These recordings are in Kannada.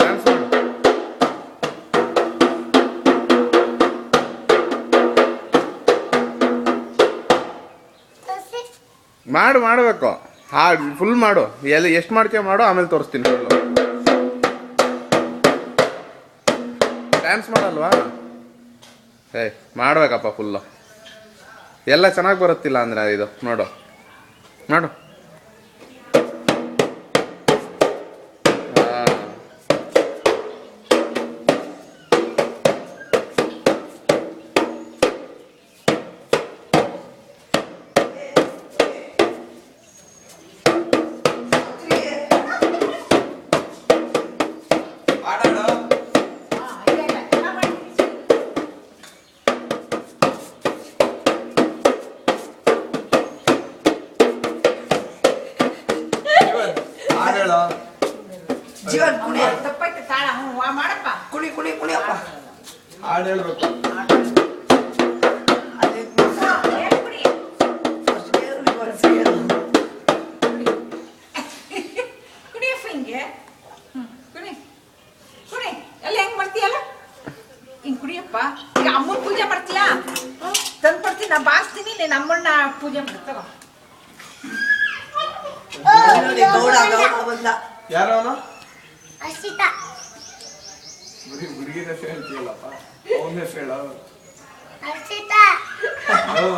ಡ್ಯಾನ್ಸ್ ಮಾಡು ಮಾಡಬೇಕು. ಫುಲ್ ಮಾಡು, ಎಷ್ಟು ಮಾಡ್ತೀಯ ಮಾಡು, ಆಮೇಲೆ ತೋರಿಸ್ತೀನಿ ಫುಲ್ಲು. ಡ್ಯಾನ್ಸ್ ಮಾಡಲ್ವಾ? ಮಾಡ್ಬೇಕಪ್ಪ ಫುಲ್ಲು. ಎಲ್ಲ ಚೆನ್ನಾಗಿ ಬರುತ್ತಿಲ್ಲ ಅಂದರೆ ಇದು ನೋಡು ಮಾಡು. ಜೀವನ್ ಕುಣಿ ತಪ್ಪಾಯ್ತು ತಾಳ ಮಾಡಪ್ಪ. ಕುಣಿ ಕುಣಿ ಕುಣಿಯಪ್ಪ. ಹಾಡು ಹೇಳ್ಬೇಕು. ಕುಣಿಯಪ್ಪ ಹಿಂಗೆ ಕುಣಿ ಕುಣಿ ಎಲ್ಲ ಹೆಂಗ್ ಮಾಡ್ತೀಯಲ್ಲ ಹಿಂಗ್ ಕುಣಿಯಪ್ಪ. ಈಗ ಅಮ್ಮನ ಪೂಜೆ ಮಾಡ್ತೀಯಾ? ತಂದು ಕೊಡ್ತೀನಿ, ನಾ ಬಾರಿಸ್ತೀನಿ, ನೀನು ಅಮ್ಮನ ಪೂಜೆ ಮಾಡ್ತಾವ. ಯಾರು ಅವನು? ಅರ್ಷಿತಾ. ಹುಡುಗಿನ ಹೆಸರು ಹೇಳ್ತೀಯಲ್ಲಪ್ಪ, ಅವನ ಹೆಸರು ಹೇಳ. ಅರ್ಷಿತಾ.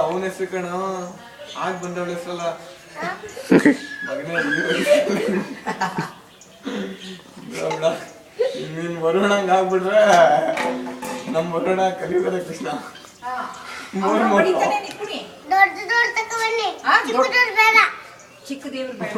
ಅವನ ಹೆಸರು ಕಣ, ಆಗ ಬಂದವಳ ಹೆಸರಲ್ಲ ಮಗನೇ. ನೀನ್ ವರುಣಂಗ ಆಗ್ಬಿಟ್ರೆ ನಮ್ ವರುಣ ಕಲಿತಾರೆ ಕೃಷ್ಣ. ದೊಡ್ಡ ದೊಡ್ಡ ತಕ ಬನ್ನಿ, ಚಿಕ್ಕ ದೊಡ್ಡ ಬೇಡ. ಚಿಕ್ಕ ದೇವ್ರು ಬೇಡ.